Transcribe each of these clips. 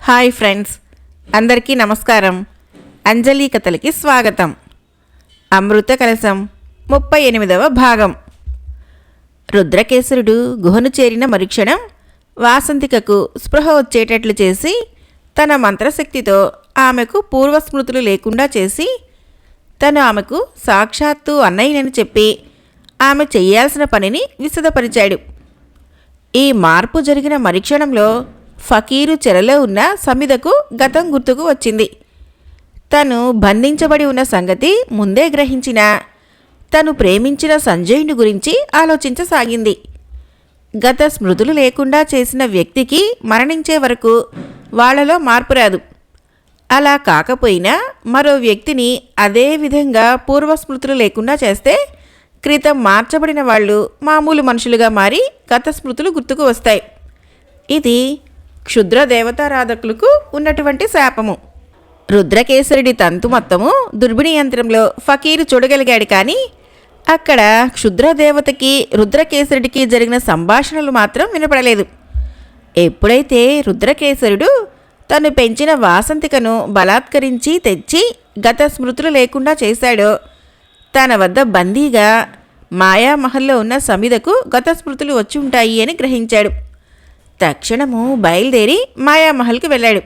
Hi friends, అందరికీ నమస్కారం. అంజలి కథలకి స్వాగతం. అమృత కలశం 38వ భాగం. రుద్రకేసరుడు గుహను చేరిన మరుక్షణం వాసంతికకు స్పృహ వచ్చేటట్లు చేసి తన మంత్రశక్తితో ఆమెకు పూర్వస్మృతులు లేకుండా చేసి తను ఆమెకు సాక్షాత్తు అన్నయ్యనని చెప్పి ఆమె చెయ్యాల్సిన పనిని విశదపరిచాడు. ఈ మార్పు జరిగిన మరుక్షణంలో ఫకీరు చెరలో ఉన్న సమిదకు గతం గుర్తుకు వచ్చింది. తను బంధించబడి ఉన్న సంగతి ముందే గ్రహించిన తను ప్రేమించిన సంజయుని గురించి ఆలోచించసాగింది. గత స్మృతులు లేకుండా చేసిన వ్యక్తికి మరణించే వరకు వాళ్లలో మార్పు రాదు. అలా కాకపోయినా మరో వ్యక్తిని అదే విధంగా పూర్వస్మృతులు లేకుండా చేస్తే క్రితం మార్చబడిన వాళ్ళు మామూలు మనుషులుగా మారి గత స్మృతులు గుర్తుకు వస్తాయి. ఇది క్షుద్ర దేవతారాధకులకు ఉన్నటువంటి శాపము. రుద్రకేసరుడి తంతు మొత్తము దుర్బిణి యంత్రంలో ఫకీరు చూడగలిగాడు. కానీ అక్కడ క్షుద్రదేవతకి రుద్రకేసరుడికి జరిగిన సంభాషణలు మాత్రం వినపడలేదు. ఎప్పుడైతే రుద్రకేసరుడు తను పెంచిన వాసంతికను బలాత్కరించి తెచ్చి గత స్మృతులు లేకుండా చేశాడో తన వద్ద బందీగా మాయామహల్లో ఉన్న సమిదకు గత స్మృతులు వచ్చి ఉంటాయి అని గ్రహించాడు. తక్షణము బయలుదేరి మాయామహల్కి వెళ్ళాడు.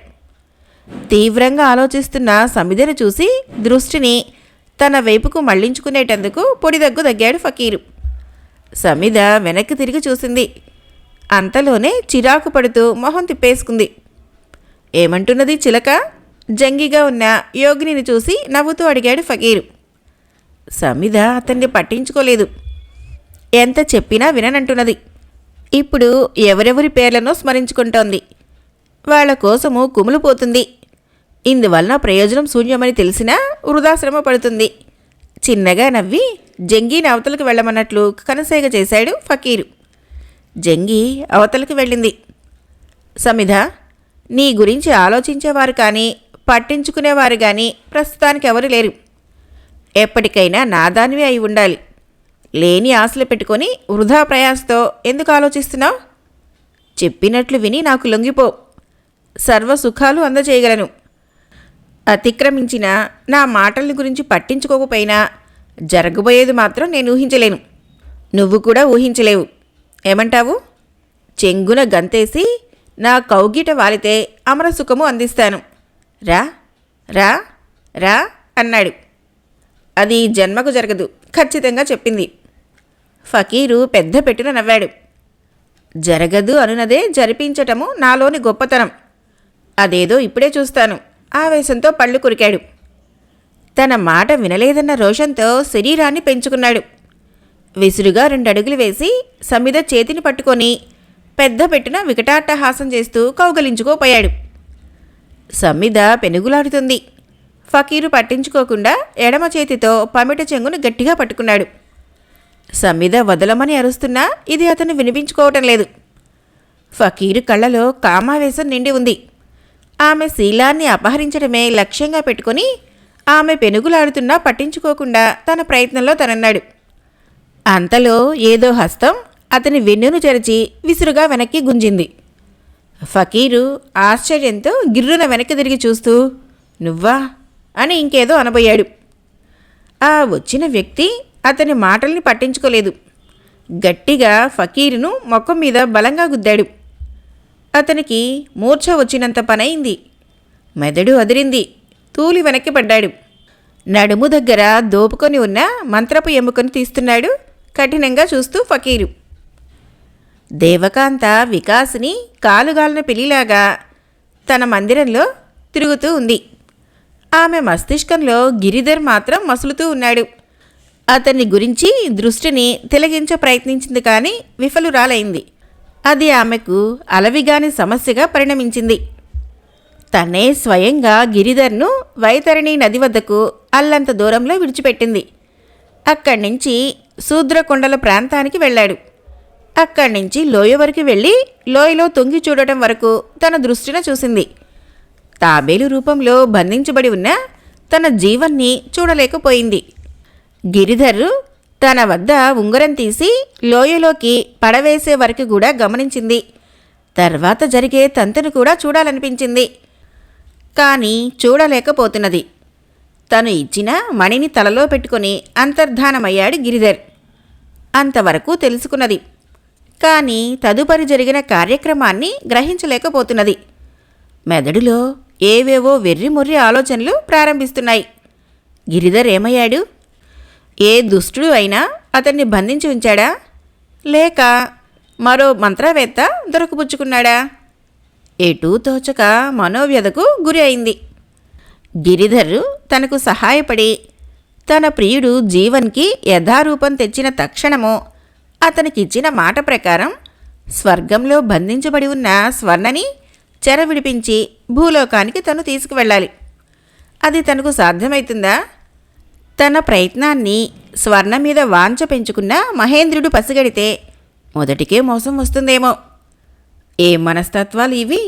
తీవ్రంగా ఆలోచిస్తున్న సమిదను చూసి దృష్టిని తన వైపుకు మళ్లించుకునేటందుకు పొడిదగ్గు దగ్గాడు ఫకీరు. సమిద వెనక్కి తిరిగి చూసింది. అంతలోనే చిరాకు పడుతూ మొహం తిప్పేసుకుంది. ఏమంటున్నది చిలక? జంగిగా ఉన్న యోగిని చూసి నవ్వుతూ అడిగాడు ఫకీరు. సమిద అతన్ని పట్టించుకోలేదు. ఎంత చెప్పినా విననంటున్నది. ఇప్పుడు ఎవరెవరి పేర్లను స్మరించుకుంటోంది. వాళ్ల కోసము కుమిలిపోతుంది. ఇందువలన ప్రయోజనం శూన్యమని తెలిసినా వృధాశ్రమ పడుతుంది. చిన్నగా నవ్వి జంగీని అవతలకు వెళ్ళమన్నట్లు కనసేగ చేశాడు ఫకీరు. జంగి అవతలకు వెళ్ళింది. సమిధ, నీ గురించి ఆలోచించేవారు కానీ పట్టించుకునేవారు కానీ ప్రస్తుతానికి ఎవరు లేరు. ఎప్పటికైనా నాదానివి అయి ఉండాలి. లేని ఆశలు పెట్టుకొని వృధా ప్రయాసతో ఎందుకు ఆలోచిస్తున్నావు? చెప్పినట్లు విని నాకు లొంగిపో. సర్వసుఖాలు అందజేయగలను. అతిక్రమించిన నా మాటల గురించి పట్టించుకోకపోయినా జరగబోయేది మాత్రం నేను ఊహించలేను. నువ్వు కూడా ఊహించలేవు. ఏమంటావు? చెంగున గంతేసి నా కౌగిట వాలితే అమరసుఖము అందిస్తాను. రా రా రా అన్నాడు. అది జన్మకు జరగదు, ఖచ్చితంగా చెప్పింది. ఫకీరు పెద్ద పెట్టున నవ్వాడు. జరగదు అనునదే జరిపించటము నాలోని గొప్పతనం. అదేదో ఇప్పుడే చూస్తాను. ఆవేశంతో పళ్ళు కొరికాడు. తన మాట వినలేదన్న రోషంతో శరీరాన్ని పెంచుకున్నాడు. విసురుగా 2 అడుగులు వేసి సమిద చేతిని పట్టుకొని పెద్ద పెట్టున వికటాట్టహాసం చేస్తూ కౌగలించుకోపోయాడు. సమిద పెనుగులాడుతుంది. ఫకీరు పట్టించుకోకుండా ఎడమ చేతితో పమిట చెంగును గట్టిగా పట్టుకున్నాడు. సమిద వదలమని అరుస్తున్నా ఇది అతను వినిపించుకోవటం లేదు. ఫకీరు కళ్ళలో కామావేశం నిండి ఉంది. ఆమె శీలాన్ని అపహరించడమే లక్ష్యంగా పెట్టుకుని ఆమె పెనుగులాడుతున్నా పట్టించుకోకుండా తన ప్రయత్నంలో తనన్నాడు. అంతలో ఏదో హస్తం అతని వెన్నును చెరచి విసురుగా వెనక్కి గుంజింది. ఫకీరు ఆశ్చర్యంతో గిర్రున వెనక్కి తిరిగి చూస్తూ నువ్వా అని ఇంకేదో అనబోయాడు. ఆ వచ్చిన వ్యక్తి అతని మాటల్ని పట్టించుకోలేదు. గట్టిగా ఫకీరును మొఖం మీద బలంగా గుద్దాడు. అతనికి మూర్ఛ వచ్చినంత పనైంది. మెదడు అదిరింది. తూలి వెనక్కి పడ్డాడు. నడుము దగ్గర దోపుకొని ఉన్న మంత్రపు ఎముకను తీస్తున్నాడు కఠినంగా చూస్తూ ఫకీరు. దేవకాంత వికాసిని కాలుగాలిన పిల్లిలాగా తన మందిరంలో తిరుగుతూ ఉంది. ఆమె మస్తిష్కంలో గిరిధర్ మాత్రం మసులుతూ ఉన్నాడు. అతన్ని గురించి దృష్టిని తిలగించ ప్రయత్నించింది కానీ విఫలురాలైంది. అది ఆమెకు అలవిగాని సమస్యగా పరిణమించింది. తనే స్వయంగా గిరిధర్ను వైతరణి నది వద్దకు అల్లంత దూరంలో విడిచిపెట్టింది. అక్కడి నుంచి శూద్రకొండల ప్రాంతానికి వెళ్ళాడు. అక్కడి నుంచి లోయ వరకు వెళ్ళి లోయలో తొంగి చూడటం వరకు తన దృష్టిన చూసింది. తాబేలు రూపంలో బంధించబడి ఉన్న తన జీవన్ని చూడలేకపోయింది. గిరిధర్ తన వద్ద ఉంగరం తీసి లోయలోకి పడవేసే వరకు కూడా గమనించింది. తర్వాత జరిగే తంతును కూడా చూడాలనిపించింది. కానీ చూడలేకపోతున్నది. తను ఇచ్చిన మణిని తలలో పెట్టుకుని అంతర్ధానమయ్యాడు గిరిధర్. అంతవరకు తెలుసుకున్నది. కానీ తదుపరి జరిగిన కార్యక్రమాన్ని గ్రహించలేకపోతున్నది. మెదడులో ఏవేవో వెర్రిమొర్రి ఆలోచనలు ప్రారంభిస్తున్నాయి. గిరిధర్ ఏమయ్యాడు? ఏ దుష్టుడు అయినా అతన్ని బంధించి ఉంచాడా? లేక మరో మంత్రవేత్త దొరకపుచ్చుకున్నాడా? ఎటూ తోచక మనోవ్యధకు గురి అయింది. గిరిధర్ తనకు సహాయపడి తన ప్రియుడు జీవన్కి యథారూపం తెచ్చిన తక్షణము అతనికిచ్చిన మాట ప్రకారం స్వర్గంలో బంధించబడి ఉన్న స్వర్ణని చెర విడిపించి భూలోకానికి తను తీసుకువెళ్ళాలి. అది తనకు సాధ్యమవుతుందా? తన ప్రయత్నాన్ని స్వర్ణ మీద వాంఛ పెంచుకున్న మహేంద్రుడు పసిగడితే మొదటికే మోసం వస్తుందేమో. ఏ మనస్తత్వాలు ఇవి?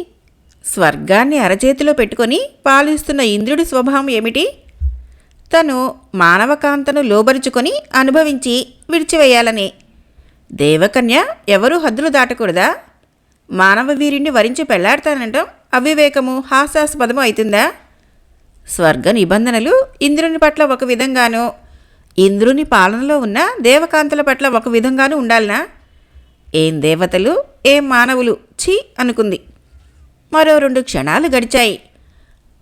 స్వర్గాన్ని అరచేతిలో పెట్టుకొని పాలిస్తున్న ఇంద్రుడి స్వభావం ఏమిటి? తను మానవకాంతను లోబరుచుకొని అనుభవించి విడిచివేయాలని. దేవకన్య ఎవరూ హద్దులు దాటకూడదా? మానవ వీరుణ్ణి వరించి పెళ్లాడతానంటాం అవివేకము, హాస్యాస్పదము అవుతుందా? స్వర్గ నిబంధనలు ఇంద్రుని పట్ల ఒక విధంగానూ, ఇంద్రుని పాలనలో ఉన్న దేవకాంతల పట్ల ఒక విధంగానూ ఉండాలనా? ఏం దేవతలు, ఏం మానవులు, ఛీ అనుకుంది. మరో 2 క్షణాలు గడిచాయి.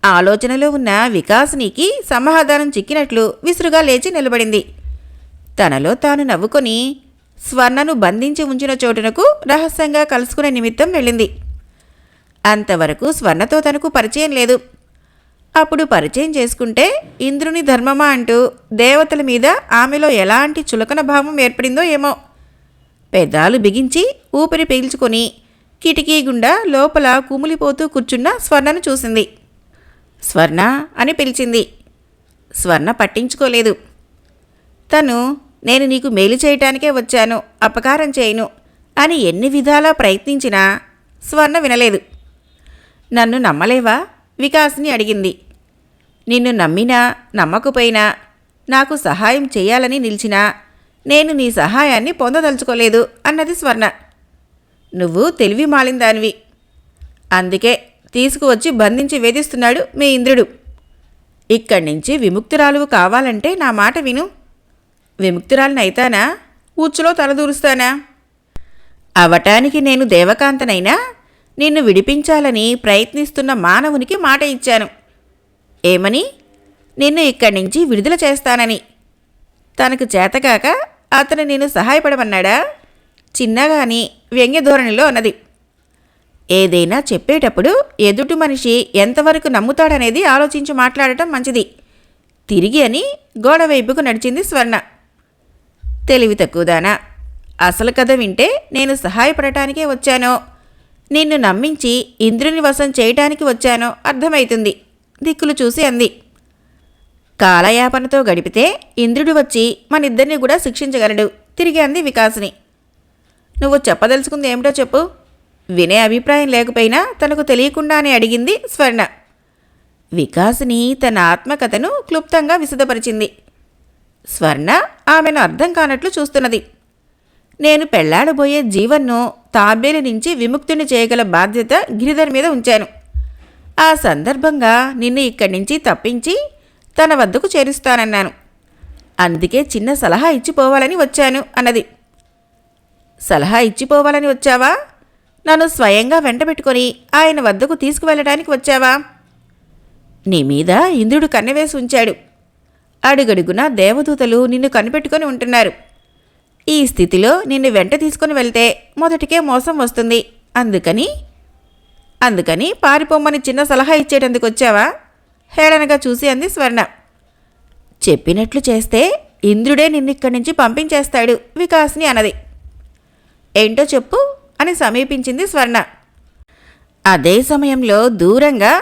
ఆలోచనలో ఉన్న వికాసినికి సమాధానం చిక్కినట్లు విసురుగా లేచి నిలబడింది. తనలో తాను నవ్వుకొని స్వర్ణను బంధించి ఉంచిన చోటునకు రహస్యంగా కలుసుకునే నిమిత్తం వెళ్ళింది. అంతవరకు స్వర్ణతో తనకు పరిచయం లేదు. అప్పుడు పరిచయం చేసుకుంటే ఇంద్రుని ధర్మమా అంటూ దేవతల మీద ఆమెలో ఎలాంటి చులకన భావం ఏర్పడిందో ఏమో. పెదాలు బిగించి ఊపిరి పీల్చుకొని కిటికీ గుండా లోపల కుమిలిపోతూ కూర్చున్న స్వర్ణను చూసింది. స్వర్ణ అని పిలిచింది. స్వర్ణ పట్టించుకోలేదు. తను నేను నీకు మేలు చేయటానికే వచ్చాను, అపకారం చేయను అని ఎన్ని విధాలా ప్రయత్నించినా స్వర్ణ వినలేదు. నన్ను నమ్మలేవా? వికాస్ని అడిగింది. నిన్ను నమ్మినా నమ్మకపోయినా నాకు సహాయం చేయాలని నిలిచినా నేను నీ సహాయాన్ని పొందదలుచుకోలేదు అన్నది స్వర్ణ. నువ్వు తెలివి మాలిందానివి. అందుకే తీసుకువచ్చి బంధించి వేధిస్తున్నాడు మీ ఇంద్రుడు. ఇక్కడి నుంచి విముక్తురాలువు కావాలంటే నా మాట విను. విముక్తురాలిని అయితానా? ఊచులో తలదూరుస్తానా? అవటానికి నేను దేవకాంతనైనా నిన్ను విడిపించాలని ప్రయత్నిస్తున్న మానవునికి మాట ఇచ్చాను. ఏమని? నిన్ను ఇక్కడి నుంచి విడుదల చేస్తానని. తనకు చేతకాక అతను నేను సహాయపడమన్నాడా? చిన్నగాని వ్యంగ్య ధోరణిలో అన్నది. ఏదైనా చెప్పేటప్పుడు ఎదుటి మనిషి ఎంతవరకు నమ్ముతాడనేది ఆలోచించి మాట్లాడటం మంచిది. తిరిగి అని గోడవైపుకు నడిచింది స్వర్ణ. తెలివి తక్కువదానా, అసలు కథ వింటే నేను సహాయపడటానికే వచ్చానో నిన్ను నమ్మించి ఇంద్రుని వశం చేయటానికి వచ్చానో అర్థమవుతుంది. దిక్కులు చూసి అంది. కాలయాపనతో గడిపితే ఇంద్రుడు వచ్చి మనిద్దరిని కూడా శిక్షించగలడు తిరిగి అంది వికాసిని. నువ్వు చెప్పదలుచుకుంది ఏమిటో చెప్పు. వినే అభిప్రాయం లేకపోయినా తనకు తెలియకుండానే అడిగింది స్వర్ణ. వికాసిని తన ఆత్మకథను క్లుప్తంగా విశదపరిచింది. స్వర్ణ ఆమెను అర్థం కానట్లు చూస్తున్నది. నేను పెళ్లాడబోయే జీవన్ను తాబేలు నుంచి విముక్తుని చేయగల బాధ్యత గిరిధర్ మీద ఉంచాను. ఆ సందర్భంగా నిన్ను ఇక్కడి నుంచి తప్పించి తన వద్దకు చేరుస్తానన్నాను. అందుకే చిన్న సలహా ఇచ్చిపోవాలని వచ్చాను అన్నది. సలహా ఇచ్చిపోవాలని వచ్చావా? నన్ను స్వయంగా వెంటబెట్టుకొని ఆయన వద్దకు తీసుకువెళ్ళడానికి వచ్చావా? నీ మీద ఇంద్రుడు కన్నెవేసి ఉంచాడు. అడుగడుగున దేవదూతలు నిన్ను కనిపెట్టుకొని ఉంటున్నారు. ఈ స్థితిలో నిన్ను వెంట తీసుకుని వెళ్తే మొదటికే మోసం వస్తుంది. అందుకని పారిపోమ్మని చిన్న సలహా ఇచ్చేటందుకు వచ్చావా? హేళనగా చూసి అంది స్వర్ణ. చెప్పినట్లు చేస్తే ఇంద్రుడే నిన్నిక్కడి నుంచి పంపించేస్తాడు వికాస్ని అన్నది. ఏంటో చెప్పు అని సమీపించింది స్వర్ణ. అదే సమయంలో దూరంగా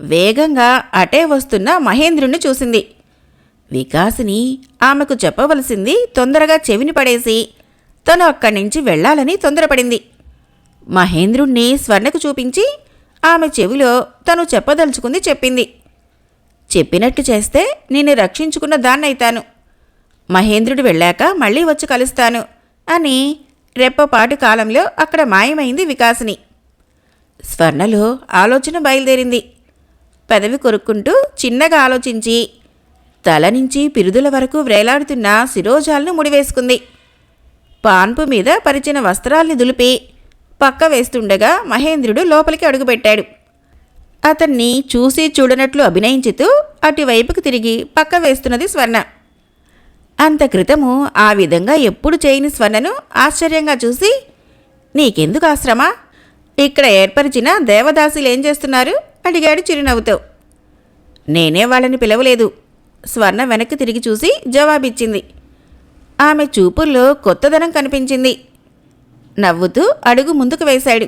వేగంగా అటే వస్తున్న మహేంద్రుణ్ణి చూసింది. వికాసిని ఆమెకు చెప్పవలసింది తొందరగా చెవిని పడేసి తను అక్కడి నుంచి వెళ్లాలని తొందరపడింది. మహేంద్రుణ్ణి స్వర్ణకు చూపించి ఆమె చెవిలో తను చెప్పదలుచుకుంది చెప్పింది. చెప్పినట్టు చేస్తే నిన్ను రక్షించుకున్న దాన్నైతాను. మహేంద్రుడు వెళ్ళాక మళ్ళీ వచ్చి కలుస్తాను అని రెప్పపాటు కాలంలో అక్కడ మాయమైంది వికాసిని. స్వర్ణలో ఆలోచన బయలుదేరింది. పెదవి కొరుక్కుంటూ చిన్నగా ఆలోచించి తల నుంచి పిరుదుల వరకు వ్రేలాడుతున్న శిరోజాలను ముడివేసుకుంది. పాన్పు మీద పరిచిన వస్త్రాల్ని దులిపి పక్క వేస్తుండగా మహేంద్రుడు లోపలికి అడుగుపెట్టాడు. అతన్ని చూసి చూడనట్లు అభినయించుతూ అటువైపుకు తిరిగి పక్క వేస్తున్నది స్వర్ణ. అంత క్రితము ఆ విధంగా ఎప్పుడు చేయని స్వర్ణను ఆశ్చర్యంగా చూసి, నీకెందుకు ఆశ్రమ? ఇక్కడ ఏర్పరిచిన దేవదాసులేం చేస్తున్నారు? అడిగాడు చిరునవ్వుతో. నేనే వాళ్ళని పిలవలేదు. స్వర్ణ వెనక్కి తిరిగి చూసి జవాబిచ్చింది. ఆమె చూపుల్లో కొత్తదనం కనిపించింది. నవ్వుతూ అడుగు ముందుకు వేశాడు.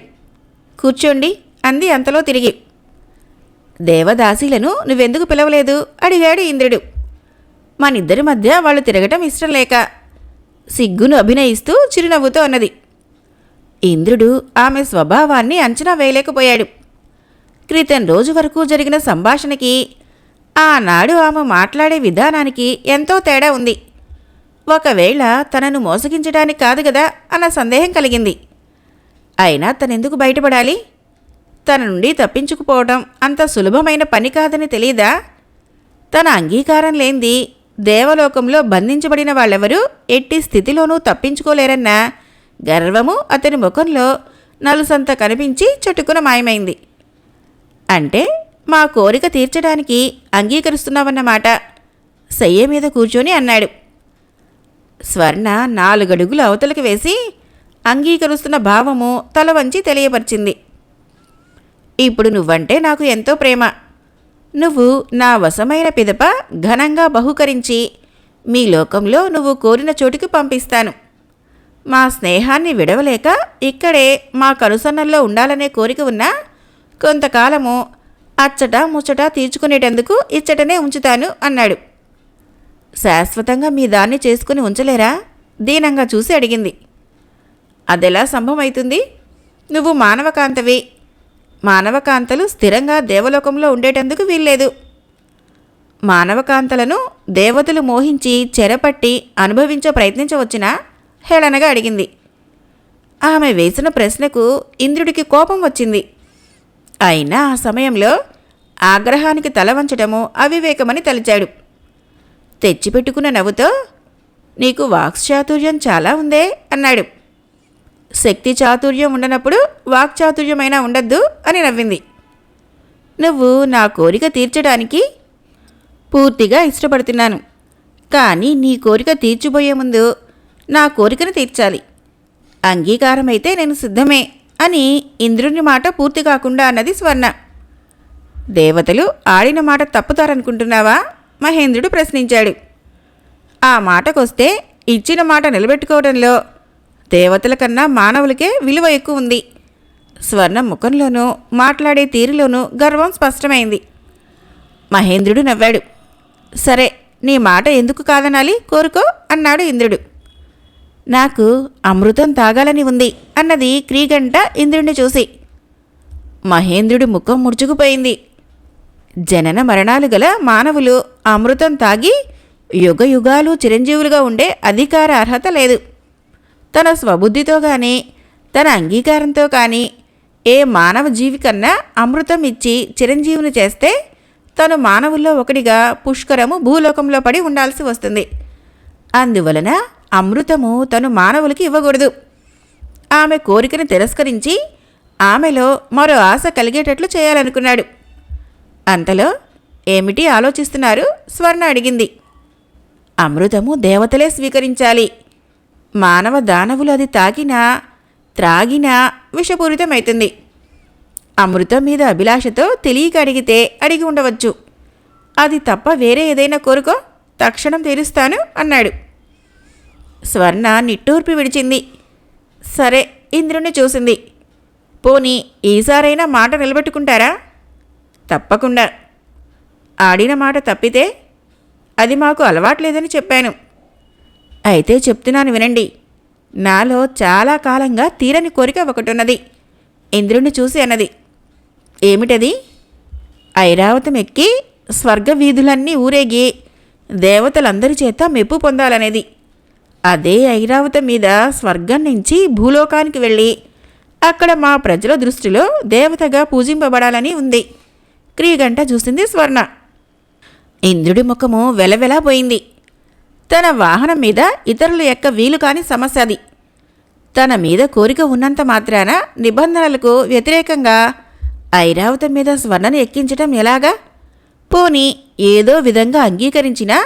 కూర్చోండి అంది అంతలో తిరిగి. దేవదాసీలను నువ్వెందుకు పిలవలేదు? అడిగాడు ఇంద్రుడు. మనిద్దరి మధ్య వాళ్ళు తిరగటం ఇష్టం లేక సిగ్గును అభినయిస్తూ చిరునవ్వుతో అన్నది. ఇంద్రుడు ఆమె స్వభావాన్ని అంచనా వేయలేకపోయాడు. క్రితం రోజు వరకు జరిగిన సంభాషణకి ఆనాడు ఆమె మాట్లాడే విధానానికి ఎంతో తేడా ఉంది. ఒకవేళ తనను మోసగించడానికి కాదు గదా అన్న సందేహం కలిగింది. అయినా తనెందుకు బయటపడాలి? తన నుండి తప్పించుకుపోవటం అంత సులభమైన పని కాదని తెలీదా? తన అంగీకారం లేంది దేవలోకంలో బంధించబడిన వాళ్ళెవరూ ఎట్టి స్థితిలోనూ తప్పించుకోలేరన్న గర్వము అతని ముఖంలో నలుసంత కనిపించి చటుకున మాయమైంది. అంటే మా కోరిక తీర్చడానికి అంగీకరిస్తున్నావన్నమాట. శయ్య మీద కూర్చొని అన్నాడు. స్వర్ణ 4 అడుగులు అవతలకి వేసి అంగీకరిస్తున్న భావము తల వంచి తెలియపరిచింది. ఇప్పుడు నువ్వంటే నాకు ఎంతో ప్రేమ. నువ్వు నా వశమైన పిదప ఘనంగా బహుకరించి మీ లోకంలో నువ్వు కోరిన చోటికి పంపిస్తాను. మా స్నేహాన్ని విడవలేక ఇక్కడే మా కనుసన్నల్లో ఉండాలనే కోరిక ఉన్నా కొంతకాలము అచ్చట ముచ్చట తీర్చుకునేటందుకు ఇచ్చటనే ఉంచుతాను అన్నాడు. శాశ్వతంగా మీ దాన్ని చేసుకుని ఉంచలేరా? దీనంగా చూసి అడిగింది. అదెలా సంభవమవుతుంది? నువ్వు మానవకాంతవి. మానవకాంతలు స్థిరంగా దేవలోకంలో ఉండేటందుకు వీల్లేదు. మానవకాంతలను దేవతలు మోహించి చెరపట్టి అనుభవించ ప్రయత్నించవచ్చునా? హేళనగా అడిగింది. ఆమె వేసిన ప్రశ్నకు ఇంద్రుడికి కోపం వచ్చింది. అయినా ఆ సమయంలో ఆగ్రహానికి తల వంచటము అవివేకమని తలిచాడు. తెచ్చిపెట్టుకున్న నవ్వుతో, నీకు వాక్చాతుర్యం చాలా ఉందే అన్నాడు. శక్తి చాతుర్యం ఉండనప్పుడు వాక్చాతుర్యమైనా ఉండద్దు అని నవ్వింది. నువ్వు నా కోరిక తీర్చడానికి పూర్తిగా ఇష్టపడుతున్నాను. కానీ నీ కోరిక తీర్చిపోయే ముందు నా కోరికను తీర్చాలి. అంగీకారమైతే నేను సిద్ధమే అని ఇంద్రుని మాట పూర్తి కాకుండా అన్నది స్వర్ణ. దేవతలు ఆడిన మాట తప్పుతారనుకుంటున్నావా? మహేంద్రుడు ప్రశ్నించాడు. ఆ మాటకొస్తే ఇచ్చిన మాట నిలబెట్టుకోవడంలో దేవతల కన్నా మానవులకే విలువ ఎక్కువ ఉంది. స్వర్ణ ముఖంలోనూ మాట్లాడే తీరులోనూ గర్వం స్పష్టమైంది. మహేంద్రుడు నవ్వాడు. సరే, నీ మాట ఎందుకు కాదనాలి? కోరుకో అన్నాడు ఇంద్రుడు. నాకు అమృతం తాగాలని ఉంది అన్నది క్రీగంట ఇంద్రుడిని చూసి. మహేంద్రుడి ముఖం ముడుచుకుపోయింది. జనన మరణాలు గల మానవులు అమృతం తాగి యుగయుగాలు చిరంజీవులుగా ఉండే అధికార అర్హత లేదు. తన స్వబుద్ధితో కానీ తన అంగీకారంతో కానీ ఏ మానవ జీవి కన్నా అమృతం ఇచ్చి చిరంజీవిని చేస్తే తను మానవుల్లో ఒకటిగా పుష్కరము భూలోకంలో పడి ఉండాల్సి వస్తుంది. అందువలన అమృతము తను మానవులకి ఇవ్వకూడదు. ఆమె కోరికను తిరస్కరించి ఆమెలో మరో ఆశ కలిగేటట్లు చేయాలనుకున్నాడు. అంతలో ఏమిటి ఆలోచిస్తున్నారు? స్వర్ణ అడిగింది. అమృతము దేవతలే స్వీకరించాలి. మానవ దానవులు అది తాగినా త్రాగినా విషపూరితమవుతుంది. అమృతం మీద అభిలాషతో తెలియక అడిగితే అడిగి ఉండవచ్చు. అది తప్ప వేరే ఏదైనా కోరుకో, తక్షణం తీరుస్తాను అన్నాడు. స్వర్ణ నిట్టూర్పి విడిచింది. సరే, ఇంద్రుణ్ణి చూసింది. పోనీ ఈసారైనా మాట నిలబెట్టుకుంటారా? తప్పకుండా. ఆడిన మాట తప్పితే? అది మాకు అలవాట్లేదని చెప్పాను. అయితే చెప్తున్నాను వినండి. నాలో చాలా కాలంగా తీరని కోరిక ఒకటున్నది. ఇంద్రుణ్ణి చూసి అన్నది. ఏమిటది? ఐరావతం ఎక్కి స్వర్గ వీధులన్నీ ఊరేగి దేవతలందరి చేత మెప్పు పొందాలనేది. అదే ఐరావతం మీద స్వర్గం నుంచి భూలోకానికి వెళ్ళి అక్కడ మా ప్రజల దృష్టిలో దేవతగా పూజింపబడాలని ఉంది. క్రియగంట చూసింది స్వర్ణ. ఇంద్రుడి ముఖము వెలవెలా పోయింది. తన వాహనం మీద ఇతరులు ఎక్క వీలు కాని సమస్య అది. తన మీద కోరిక ఉన్నంత మాత్రాన నిబంధనలకు వ్యతిరేకంగా ఐరావతం మీద స్వర్ణను ఎక్కించటం ఎలాగా? పోనీ ఏదో విధంగా అంగీకరించినా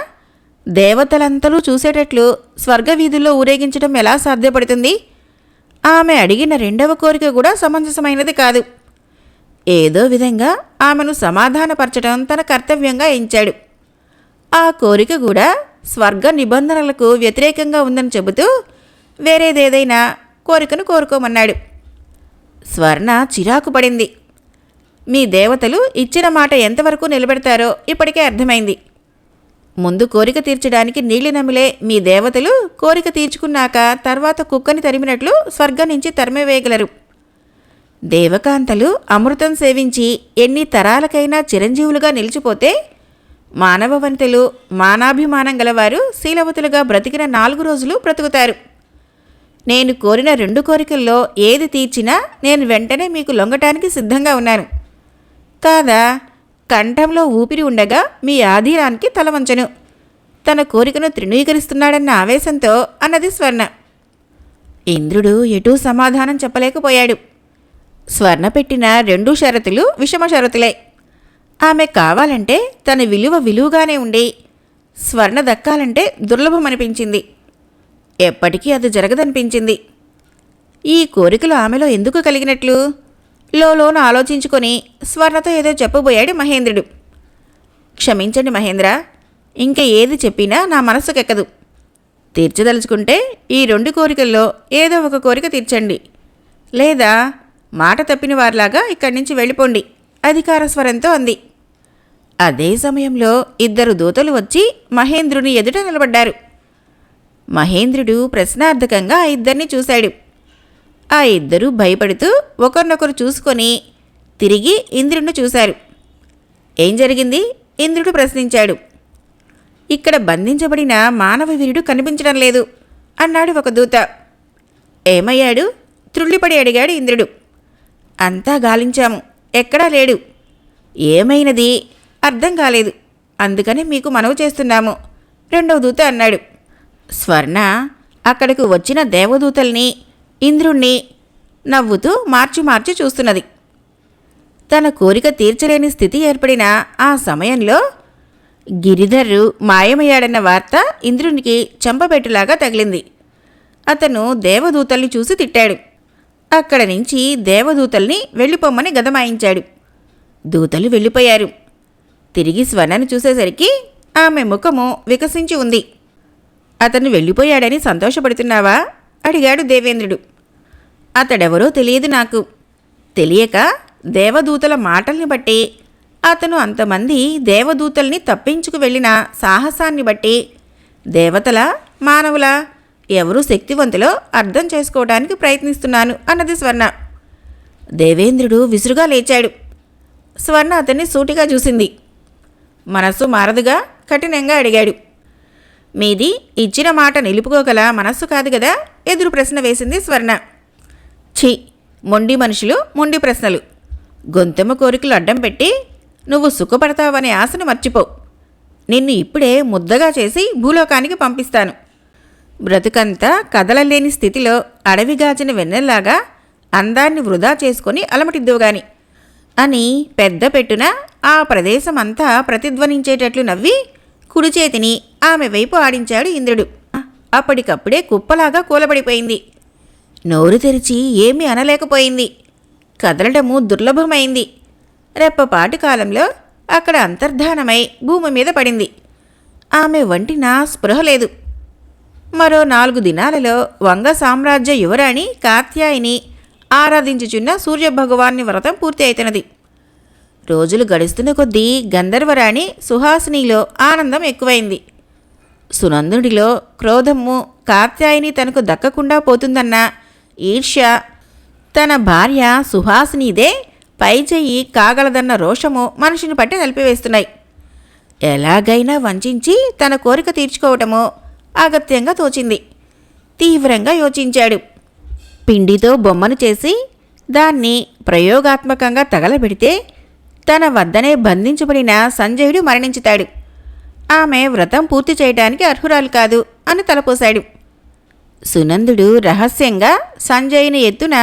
దేవతలంతరూ చూసేటట్లు స్వర్గవీధుల్లో ఊరేగించడం ఎలా సాధ్యపడుతుంది? ఆమె అడిగిన రెండవ కోరిక కూడా సమంజసమైనది కాదు. ఏదో విధంగా ఆమెను సమాధానపరచడం తన కర్తవ్యంగా ఎంచాడు. ఆ కోరిక కూడా స్వర్గ నిబంధనలకు వ్యతిరేకంగా ఉందని చెబుతూ వేరేదేదైనా కోరికను కోరుకోమన్నాడు. స్వర్ణ చిరాకు పడింది. మీ దేవతలు ఇచ్చిన మాట ఎంతవరకు నిలబెడతారో ఇప్పటికే అర్థమైంది. ముందు కోరిక తీర్చడానికి నీళ్లు నమిలే మీ దేవతలు కోరిక తీర్చుకున్నాక తర్వాత కుక్కని తరిమినట్లు స్వర్గం నుంచి తరిమివేయగలరు. దేవకాంతలు అమృతం సేవించి ఎన్ని తరాలకైనా చిరంజీవులుగా నిలిచిపోతే మానవవంతులు మానాభిమానం గలవారు శీలవతులుగా బ్రతికిన 4 రోజులు బ్రతుకుతారు. నేను కోరిన 2 కోరికల్లో ఏది తీర్చినా నేను వెంటనే మీకు లొంగటానికి సిద్ధంగా ఉన్నాను. కాదా, కంఠంలో ఊపిరి ఉండగా మీ ఆధీనానికి తలవంచను. తన కోరికను తృణీకరిస్తున్నాడన్న ఆవేశంతో అన్నది స్వర్ణ. ఇంద్రుడు ఎటూ సమాధానం చెప్పలేకపోయాడు. స్వర్ణ పెట్టిన 2 షరతులు విషమ షరతులే. ఆమె కావాలంటే తన విలువగానే ఉండి స్వర్ణ దక్కాలంటే దుర్లభమనిపించింది. ఎప్పటికీ అది జరగదనిపించింది. ఈ కోరికలు ఆమెలో ఎందుకు కలిగినట్లు లోలోన ఆలోచించుకొని స్వర్ణతో ఏదో చెప్పబోయాడు మహేంద్రుడు. క్షమించండి మహేంద్ర, ఇంక ఏది చెప్పినా నా మనసుకెక్కదు. తీర్చదలుచుకుంటే ఈ 2 కోరికల్లో ఏదో ఒక కోరిక తీర్చండి, లేదా మాట తప్పిన వారిలాగా ఇక్కడి నుంచి వెళ్ళిపోండి అధికార స్వరంతో అంది. అదే సమయంలో 2 దూతలు వచ్చి మహేంద్రుని ఎదుట నిలబడ్డారు. మహేంద్రుడు ప్రశ్నార్థకంగా ఆ ఇద్దరిని చూశాడు. ఆ ఇద్దరూ భయపడుతూ ఒకరినొకరు చూసుకొని తిరిగి ఇంద్రుణ్ణి చూశారు. ఏం జరిగింది? ఇంద్రుడు ప్రశ్నించాడు. ఇక్కడ బంధించబడిన మానవ వీరుడు కనిపించడం లేదు అన్నాడు ఒక దూత. ఏమయ్యాడు? త్రుళ్ళిపడి అడిగాడు ఇంద్రుడు. అంతా గాలించాము, ఎక్కడా లేడు. ఏమైనది అర్థం కాలేదు, అందుకని మీకు మనవి చేస్తున్నాము రెండవ దూత అన్నాడు. స్వర్ణ అక్కడికి వచ్చిన దేవదూతల్ని ఇంద్రుణ్ణి నవ్వుతూ మార్చి చూస్తున్నది. తన కోరిక తీర్చలేని స్థితి ఏర్పడిన ఆ సమయంలో గిరిధర్రు మాయమయ్యాడన్న వార్త ఇంద్రునికి చెంపబెట్టులాగా తగిలింది. అతను దేవదూతల్ని చూసి తిట్టాడు. అక్కడ నుంచి దేవదూతల్ని వెళ్ళిపోమ్మని గదమాయించాడు. దూతలు వెళ్ళిపోయారు. తిరిగి స్వర్ణను చూసేసరికి ఆమె ముఖము వికసించి ఉంది. అతను వెళ్ళిపోయాడని సంతోషపడుతున్నావా అడిగాడు దేవేంద్రుడు. అతడెవరో తెలియదు నాకు. తెలియక దేవదూతల మాటల్ని బట్టి, అతను అంతమంది దేవదూతల్ని తప్పించుకు వెళ్ళిన సాహసాన్ని బట్టి దేవతల మానవుల ఎవరు శక్తివంతులో అర్థం చేసుకోవడానికి ప్రయత్నిస్తున్నాను అన్నది స్వర్ణ. దేవేంద్రుడు విసురుగా లేచాడు. స్వర్ణ అతన్ని సూటిగా చూసింది. మనస్సు మారదుగా కఠినంగా అడిగాడు. మీది ఇచ్చిన మాట నిలుపుకోగల మనస్సు కాదు కదా? ఎదురు ప్రశ్న వేసింది స్వర్ణ. ఛీ, మొండి మనుషులు, మొండి ప్రశ్నలు. గొంతెమ్మ కోరికలు అడ్డం పెట్టి నువ్వు సుఖపడతావనే ఆశను మర్చిపో. నిన్ను ఇప్పుడే ముద్దగా చేసి భూలోకానికి పంపిస్తాను. బ్రతుకంతా కదలలేని స్థితిలో అడవిగాచిన వెన్నెల్లాగా అందాన్ని వృధా చేసుకొని అలమటిద్దువుగాని అని పెద్ద పెట్టున ఆ ప్రదేశం అంతా ప్రతిధ్వనించేటట్లు నవ్వి కుడి చేతిని ఆమె వైపు ఆడించాడు ఇంద్రుడు. అప్పటికప్పుడే కుప్పలాగా కూలబడిపోయింది. నోరు తెరిచి ఏమీ అనలేకపోయింది. కదలడము దుర్లభమైంది. రెప్పపాటు కాలంలో అక్కడ అంతర్ధానమై భూమి మీద పడింది. ఆమె వంటిన స్పృహ లేదు. మరో 4 దినాలలో వంగ సామ్రాజ్య యువరాణి కాత్యాయిని ఆరాధించుచున్న సూర్యభగవాన్ని వ్రతం పూర్తి అయితున్నది. రోజులు గడుస్తున్న కొద్దీ గంధర్వరాణి సుహాసినిలో ఆనందం ఎక్కువైంది. సునందుడిలో క్రోధము, కాత్యాయిని తనకు దక్కకుండా పోతుందన్న ఈర్ష్య, తన భార్య సుహాసినిదే పైచెయ్యి కాగలదన్న రోషము మనిషిని పట్టి నలిపివేస్తున్నాయి. ఎలాగైనా వంచించి తన కోరిక తీర్చుకోవటమో అగత్యంగా తోచింది. తీవ్రంగా యోచించాడు. పిండితో బొమ్మను చేసి దాన్ని ప్రయోగాత్మకంగా తగలబెడితే తన వద్దనే బంధించబడిన సంజయుడు మరణించుతాడు. ఆమె వ్రతం పూర్తి చేయడానికి అర్హురాలు కాదు అని తలపోశాడు. సునందుడు రహస్యంగా సంజయుని ఎత్తున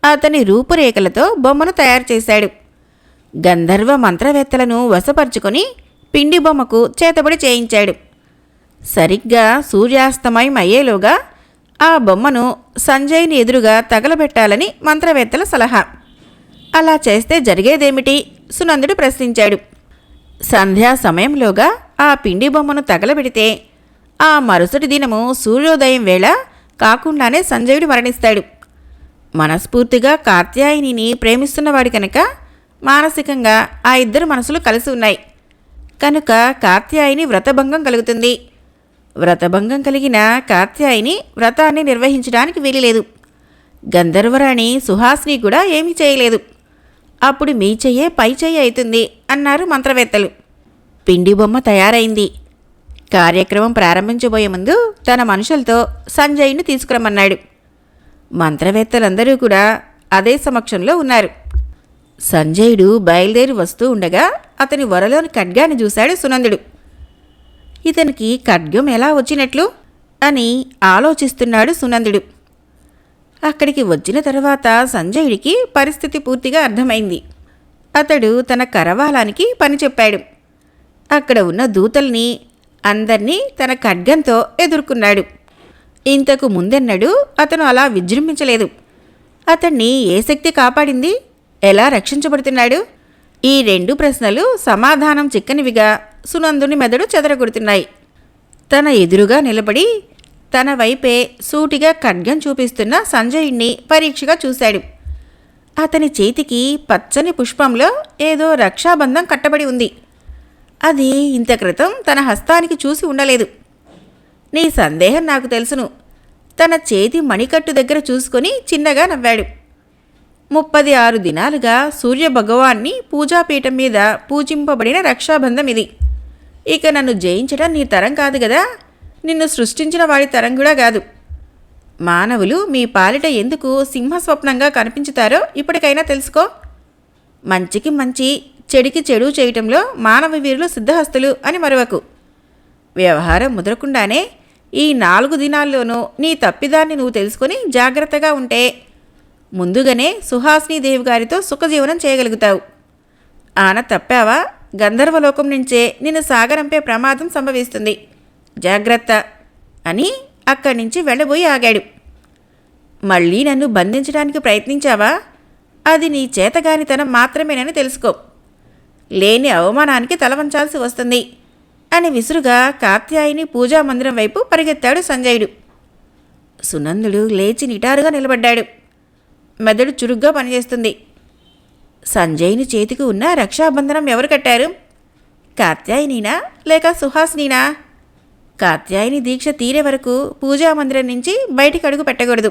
అతని రూపురేఖలతో బొమ్మను తయారు చేశాడు. గంధర్వ మంత్రవేత్తలను వశపరుచుకొని పిండి బొమ్మకు చేతబడి చేయించాడు. సరిగ్గా సూర్యాస్తమయం అయ్యేలోగా ఆ బొమ్మను సంజయ్ని ఎదురుగా తగలబెట్టాలని మంత్రవేత్తల సలహా. అలా చేస్తే జరిగేదేమిటి? సునందుడు ప్రశ్నించాడు. సంధ్యా సమయంలోగా ఆ పిండి బొమ్మను తగలబెడితే ఆ మరుసటి దినము సూర్యోదయం వేళ కాకుండానే సంజయుడు మరణిస్తాడు. మనస్ఫూర్తిగా కాత్యాయనిని ప్రేమిస్తున్నవాడు కనుక మానసికంగా ఆ ఇద్దరు మనసులు కలిసి ఉన్నాయి కనుక కాత్యాయని వ్రతభంగం కలుగుతుంది. వ్రతభంగం కలిగిన కాత్యాయని వ్రతాన్ని నిర్వహించడానికి వీలులేదు. గంధర్వరాణి సుహాసిని కూడా ఏమీ చేయలేదు. అప్పుడు మీ చెయ్యే పై చెయ్యి అవుతుంది అన్నారు మంత్రవేత్తలు. పిండి బొమ్మ తయారైంది. కార్యక్రమం ప్రారంభించబోయే ముందు తన మనుషులతో సంజయ్ని తీసుకురమ్మన్నాడు. మంత్రవేత్తలందరూ కూడా అదే సమక్షంలో ఉన్నారు. సంజయుడు బయలుదేరి వస్తూ ఉండగా అతని వరలోని ఖడ్గాన్ని చూశాడు సునందుడు. ఇతనికి ఖడ్గం ఎలా వచ్చినట్లు అని ఆలోచిస్తున్నాడు సునందుడు. అక్కడికి వచ్చిన తర్వాత సంజయుడికి పరిస్థితి పూర్తిగా అర్థమైంది. అతడు తన కరవాలానికి పని చెప్పాడు. అక్కడ ఉన్న దూతల్ని అందర్నీ తన ఖడ్గంతో ఎదుర్కొన్నాడు. ఇంతకు ముందెన్నడూ అతను అలా విజృంభించలేదు. అతన్ని ఏ శక్తి కాపాడింది? ఎలా రక్షించబడుతున్నాడు? ఈ రెండు ప్రశ్నలు సమాధానం చిక్కనివిగా సునందుని మెదడు చెదరగొడుతున్నాయి. తన ఎదురుగా నిలబడి తన వైపే సూటిగా ఖడ్గం చూపిస్తున్న సంజయుణ్ణి పరీక్షగా చూశాడు. అతని చేతికి పచ్చని పుష్పంలో ఏదో రక్షాబంధం కట్టబడి ఉంది. అది ఇంత క్రితం తన హస్తానికి చూసి ఉండలేదు. నీ సందేహం నాకు తెలుసును. తన చేతి మణికట్టు దగ్గర చూసుకొని చిన్నగా నవ్వాడు. 36 దినాలుగా సూర్యభగవాన్ని పూజాపీఠం మీద పూజింపబడిన రక్షాబంధం ఇది. ఇక నన్ను జయించడం నీ తరం కాదు కదా, నిన్ను సృష్టించిన వాడి తరం కూడా కాదు. మానవులు మీ పాలిట ఎందుకు సింహస్వప్నంగా కనిపించుతారో ఇప్పటికైనా తెలుసుకో. మంచికి మంచి, చెడికి చెడు చేయటంలో మానవ వీరులు సిద్ధహస్తులు అని మరవకు. వ్యవహారం ముదరకుండానే ఈ 4 దినాల్లోనూ నీ తప్పిదాన్ని నువ్వు తెలుసుకొని జాగ్రత్తగా ఉంటే ముందుగానే సుహాసినీదేవి గారితో సుఖజీవనం చేయగలుగుతావు. ఆన తప్పావా గంధర్వలోకం నుంచే నిన్ను సాగరంపే ప్రమాదం సంభవిస్తుంది. జాగ్రత్త అని అక్కడి నుంచి వెళ్ళబోయి ఆగాడు. మళ్ళీ నన్ను బంధించడానికి ప్రయత్నించావా? అది నీ చేతగానితనం మాత్రమేనని తెలుసుకో. లేని అవమానానికి తలవంచాల్సి వస్తుంది అని విసురుగా కాత్యాయిని పూజామందిరం వైపు పరిగెత్తాడు సంజయుడు. సునందుడు లేచి నిటారుగా నిలబడ్డాడు. మెదడు చురుగ్గా పనిచేస్తుంది. సంజయుని చేతికి ఉన్న రక్షాబంధనం ఎవరు కట్టారు? కాత్యాయినినా లేక సుహాసినీనా? కాత్యాయిని దీక్ష తీరే వరకు పూజామందిరం నుంచి బయటికి అడుగు పెట్టకూడదు.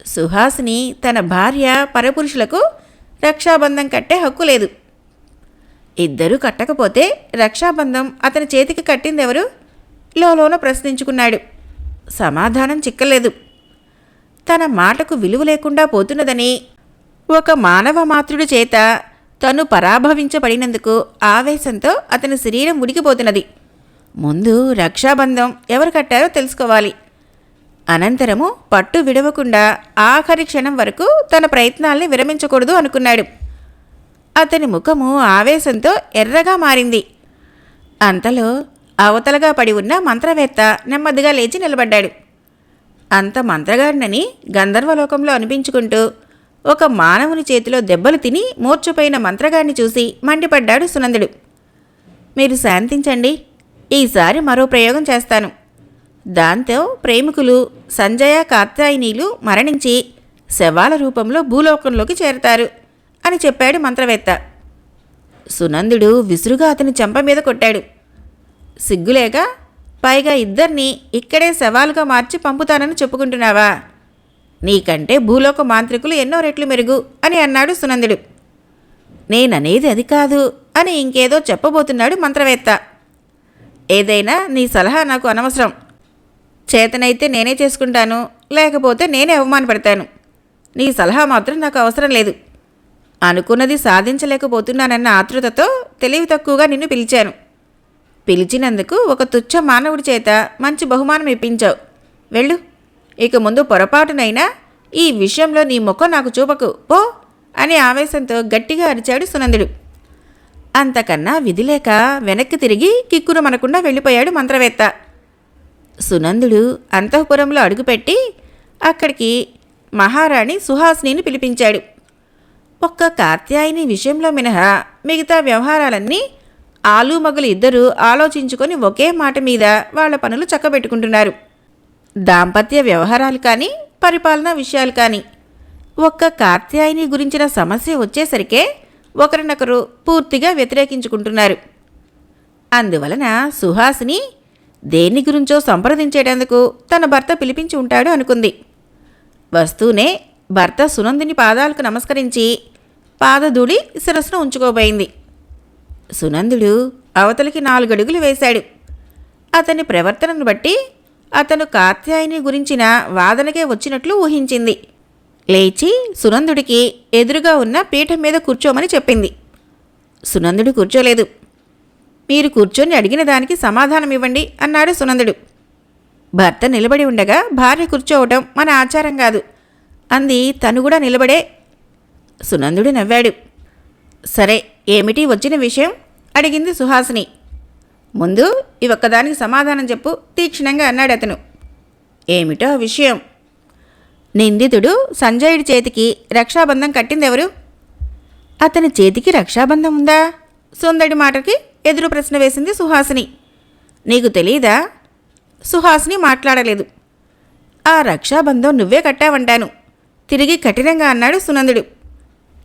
సుహాసిని తన భార్య పరపురుషులకు రక్షాబంధం కట్టే హక్కు లేదు. ఇద్దరూ కట్టకపోతే రక్షాబంధం అతని చేతికి కట్టిందెవరు? లోలోన ప్రశ్నించుకున్నాడు. సమాధానం చిక్కలేదు. తన మాటకు విలువ లేకుండా పోతున్నదని ఒక మానవ మాతృడి చేత తను పరాభవించబడినందుకు ఆవేశంతో అతని శరీరం ఉడికిపోతున్నది. ముందు రక్షాబంధం ఎవరు కట్టారో తెలుసుకోవాలి. అనంతరము పట్టు విడవకుండా ఆఖరి క్షణం వరకు తన ప్రయత్నాల్ని విరమించకూడదు అనుకున్నాడు. అతని ముఖము ఆవేశంతో ఎర్రగా మారింది. అంతలో అవతలగా పడి ఉన్న మంత్రవేత్త నెమ్మదిగా లేచి నిలబడ్డాడు. అంత మంత్రగాడినని గంధర్వలోకంలో అనిపించుకుంటూ ఒక మానవుని చేతిలో దెబ్బలు తిని మూర్ఛపోయిన మంత్రగాడిని చూసి మండిపడ్డాడు సునందుడు. మీరు శాంతించండి, ఈసారి మరో ప్రయోగం చేస్తాను. దాంతో ప్రేమికులు సంజయ కాత్యాయినీలు మరణించి శవాల రూపంలో భూలోకంలోకి చేరతారు అని చెప్పాడు మంత్రవేత్త. సునందుడు విసురుగా అతని చెంప మీద కొట్టాడు. సిగ్గులేక పైగా ఇద్దరినీ ఇక్కడే శవాలుగా మార్చి పంపుతానని చెప్పుకుంటున్నావా? నీకంటే భూలోక మాంత్రికులు ఎన్నో రెట్లు మెరుగు అని అన్నాడు సునందుడు. నేననేది అది కాదు అని ఇంకేదో చెప్పబోతున్నాడు మంత్రవేత్త. ఏదైనా నీ సలహా నాకు అనవసరం. చేతనైతే నేనే చేసుకుంటాను, లేకపోతే నేనే అవమానపడతాను. నీ సలహా మాత్రం నాకు అవసరం లేదు. అనుకున్నది సాధించలేకపోతున్నానన్న ఆతృతతో తెలివి తక్కువగా నిన్ను పిలిచాను. పిలిచినందుకు ఒక తుచ్చ మానవుడి చేత మంచి బహుమానం ఇప్పించావు. వెళ్ళు. ఇక ముందు పొరపాటునైనా ఈ విషయంలో నీ ముఖం నాకు చూపకు పో అని ఆవేశంతో గట్టిగా అరిచాడు సునందుడు. అంతకన్నా విధిలేక వెనక్కి తిరిగి కిక్కురుమనకుండా వెళ్ళిపోయాడు మంత్రవేత్త. సునందుడు అంతఃపురంలో అడుగుపెట్టి అక్కడికి మహారాణి సుహాసినిని పిలిపించాడు. ఒక్క కాత్యాయని విషయంలో మినహా మిగతా వ్యవహారాలన్నీ ఆలుమగలు ఇద్దరూ ఆలోచించుకొని ఒకే మాట మీద వాళ్ల పనులు చక్కబెట్టుకుంటున్నారు. దాంపత్య వ్యవహారాలు కానీ పరిపాలనా విషయాలు కానీ ఒక్క కాత్యాయని గురించిన సమస్య వచ్చేసరికే ఒకరినొకరు పూర్తిగా వ్యతిరేకించుకుంటున్నారు. అందువలన సుహాసిని దేని గురించో సంప్రదించేటందుకు తన భర్త పిలిపించి ఉంటాడు అనుకుంది. వస్తూనే భర్త సునందుని పాదాలకు నమస్కరించి పాదధూళి శిరస్సును ఉంచుకోబోయింది. సునందుడు అవతలికి 4 అడుగులు వేశాడు. అతని ప్రవర్తనను బట్టి అతను కాత్యాయని గురించిన వాదనకే వచ్చినట్లు ఊహించింది. లేచి సునందుడికి ఎదురుగా ఉన్న పీఠం మీద కూర్చోమని చెప్పింది. సునందుడు కూర్చోలేదు. మీరు కూర్చొని అడిగిన దానికి సమాధానం ఇవ్వండి అన్నాడు సునందుడు. భర్త నిలబడి ఉండగా భార్య కూర్చోవటం మన ఆచారం కాదు అంది తను కూడా నిలబడే. సునందుడు నవ్వాడు. సరే, ఏమిటి వచ్చిన విషయం అడిగింది సుహాసిని. ముందు ఈ ఒక్కదానికి సమాధానం చెప్పు తీక్షణంగా అన్నాడు అతను. ఏమిటో విషయం? నిందితుడు సంజయుడి చేతికి రక్షాబంధం కట్టిందెవరు? అతని చేతికి రక్షాబంధం ఉందా? సుందడి మాటకి ఎదురు ప్రశ్న వేసింది సుహాసిని. నీకు తెలీదా? సుహాసిని మాట్లాడలేదు. ఆ రక్షాబంధం నువ్వే కట్టావంటాను తిరిగి కఠినంగా అన్నాడు సునందుడు.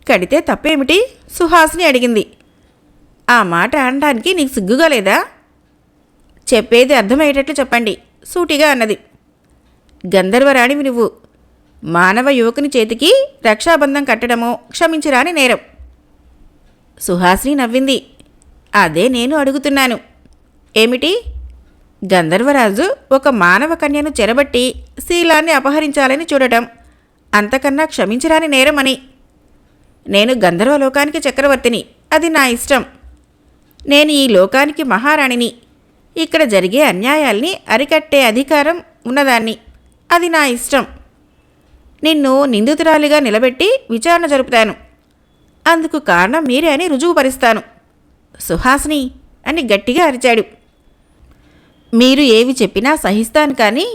కడితే తప్పేమిటి? సుహాసిని అడిగింది. ఆ మాట అనడానికి నీకు సిగ్గుగా లేదా? చెప్పేది అర్థమయ్యేటట్లు చెప్పండి సూటిగా అన్నది. గంధర్వరాణివి నువ్వు. మానవ యువకుని చేతికి రక్షాబంధం కట్టడమో క్షమించరాని నేరం. సుహాసిని నవ్వింది. అదే నేను అడుగుతున్నాను. ఏమిటి? గంధర్వరాజు ఒక మానవ కన్యను చెరబట్టి శీలాన్ని అపహరించాలని చూడటం అంతకన్నా క్షమించరాని నేరమని. నేను గంధర్వలోకానికి చక్రవర్తిని, అది నా ఇష్టం. నేను ఈ లోకానికి మహారాణిని, ఇక్కడ జరిగే అన్యాయాల్ని అరికట్టే అధికారం ఉన్నదాన్ని, అది నా ఇష్టం. నిన్ను నిందితురాలిగా నిలబెట్టి విచారణ జరుపుతాను. అందుకు కారణం మీరే అని రుజువుపరుస్తాను. సుహాసిని అని గట్టిగా అరిచాడు. మీరు ఏవి చెప్పినా సహిస్తాను, కానీ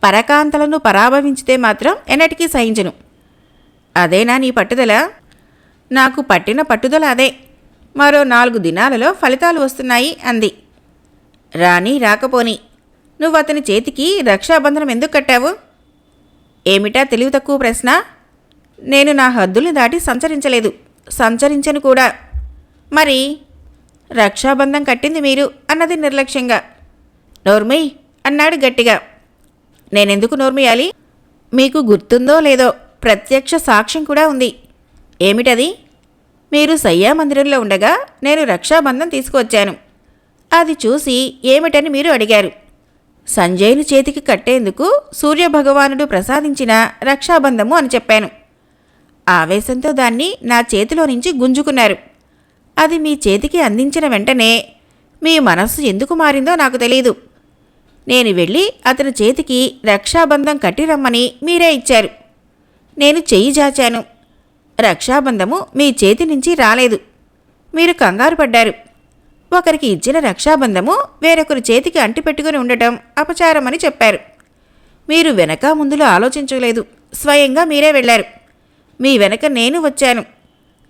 పరకాంతలను పరాభవించితే మాత్రం ఎన్నటికీ సహించను. అదేనా నీ పట్టుదల? నాకు పట్టిన పట్టుదల అదే. మరో 4 దినాలలో ఫలితాలు వస్తున్నాయి అంది. రాని రాకపోని నువ్వు అతని చేతికి రక్షాబంధనం ఎందుకు కట్టావు? ఏమిటా తెలివి తక్కువ ప్రశ్న? నేను నా హద్దుల్ని దాటి సంచరించలేదు, సంచరించను కూడా. మరి రక్షాబంధం కట్టింది మీరు అన్నది నిర్లక్ష్యంగా. నోర్మీ అన్నాడు గట్టిగా. నేనెందుకు నోర్మియాలి? మీకు గుర్తుందో లేదో ప్రత్యక్ష సాక్ష్యం కూడా ఉంది. ఏమిటది? మీరు సయ్యామందిరంలో ఉండగా నేను రక్షాబంధం తీసుకువచ్చాను. అది చూసి ఏమిటని మీరు అడిగారు. సంజయుని చేతికి కట్టేందుకు సూర్యభగవానుడు ప్రసాదించిన రక్షాబంధము అని చెప్పాను. ఆవేశంతో దాన్ని నా చేతిలో నుంచి గుంజుకున్నారు. అది మీ చేతికి అందించిన వెంటనే మీ మనస్సు ఎందుకు మారిందో నాకు తెలీదు. నేను వెళ్ళి అతని చేతికి రక్షాబంధం కట్టిరమ్మని మీరే ఇచ్చారు. నేను చెయ్యి జాచాను. రక్షాబంధము మీ చేతి నుంచి రాలేదు. మీరు కంగారు పడ్డారు. ఒకరికి ఇచ్చిన రక్షాబంధము వేరొకరి చేతికి అంటిపెట్టుకుని ఉండటం అపచారమని చెప్పారు. మీరు వెనక ముందులో ఆలోచించలేదు. స్వయంగా మీరే వెళ్ళారు. మీ వెనక నేను వచ్చాను.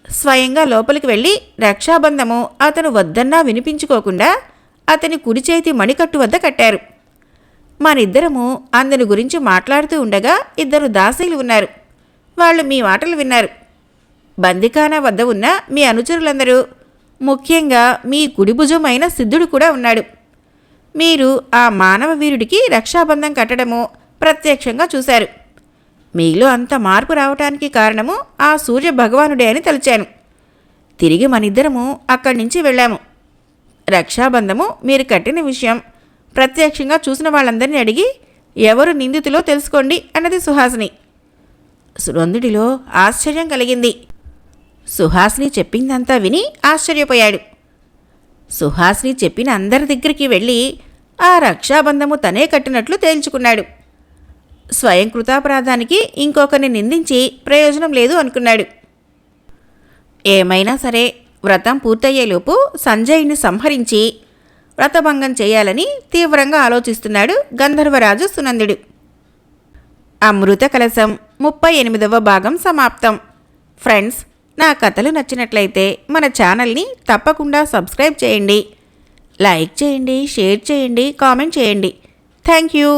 స్వయంగా లోపలికి వెళ్ళి రక్షాబంధము అతను వద్దన్నా వినిపించుకోకుండా అతని కుడి చేతి మణికట్టు వద్ద కట్టారు. మనిద్దరము అందుని గురించి మాట్లాడుతూ ఉండగా 2 దాసీలు ఉన్నారు. వాళ్ళు మీ మాటలు విన్నారు. బందిఖానా వద్ద ఉన్న మీ అనుచరులందరూ, ముఖ్యంగా మీ కుడిభుజం అయిన సిద్ధుడు కూడా ఉన్నాడు. మీరు ఆ మానవ వీరుడికి రక్షాబంధం కట్టడము ప్రత్యక్షంగా చూశారు. మీలో అంత మార్పు రావటానికి కారణము ఆ సూర్య భగవానుడే అని తలిచాను. తిరిగి మనిద్దరము అక్కడి నుంచి వెళ్ళాము. రక్షాబంధము మీరు కట్టిన విషయం ప్రత్యక్షంగా చూసిన వాళ్ళందరినీ అడిగి ఎవరు నిందితులో తెలుసుకోండి అన్నది సుహాసిని. సునందుడిలో ఆశ్చర్యం కలిగింది. సుహాసిని చెప్పిందంతా విని ఆశ్చర్యపోయాడు. సుహాసిని చెప్పిన అందరి దగ్గరికి వెళ్ళి ఆ రక్షాబంధము తనే కట్టినట్లు తేల్చుకున్నాడు. స్వయం కృతాపరాధానికి ఇంకొకరిని నిందించి ప్రయోజనం లేదు అనుకున్నాడు. ఏమైనా సరే వ్రతం పూర్తయ్యేలోపు సంజయుని సంహరించి వ్రతభంగం చేయాలని తీవ్రంగా ఆలోచిస్తున్నాడు గంధర్వరాజు సునందుడు. అమృత కలశం 38వ భాగం సమాప్తం. ఫ్రెండ్స్, నా కథలు నచ్చినట్లయితే మన ఛానల్ని తప్పకుండా సబ్స్క్రైబ్ చేయండి, లైక్ చేయండి, షేర్ చేయండి, కామెంట్ చేయండి. Thank you.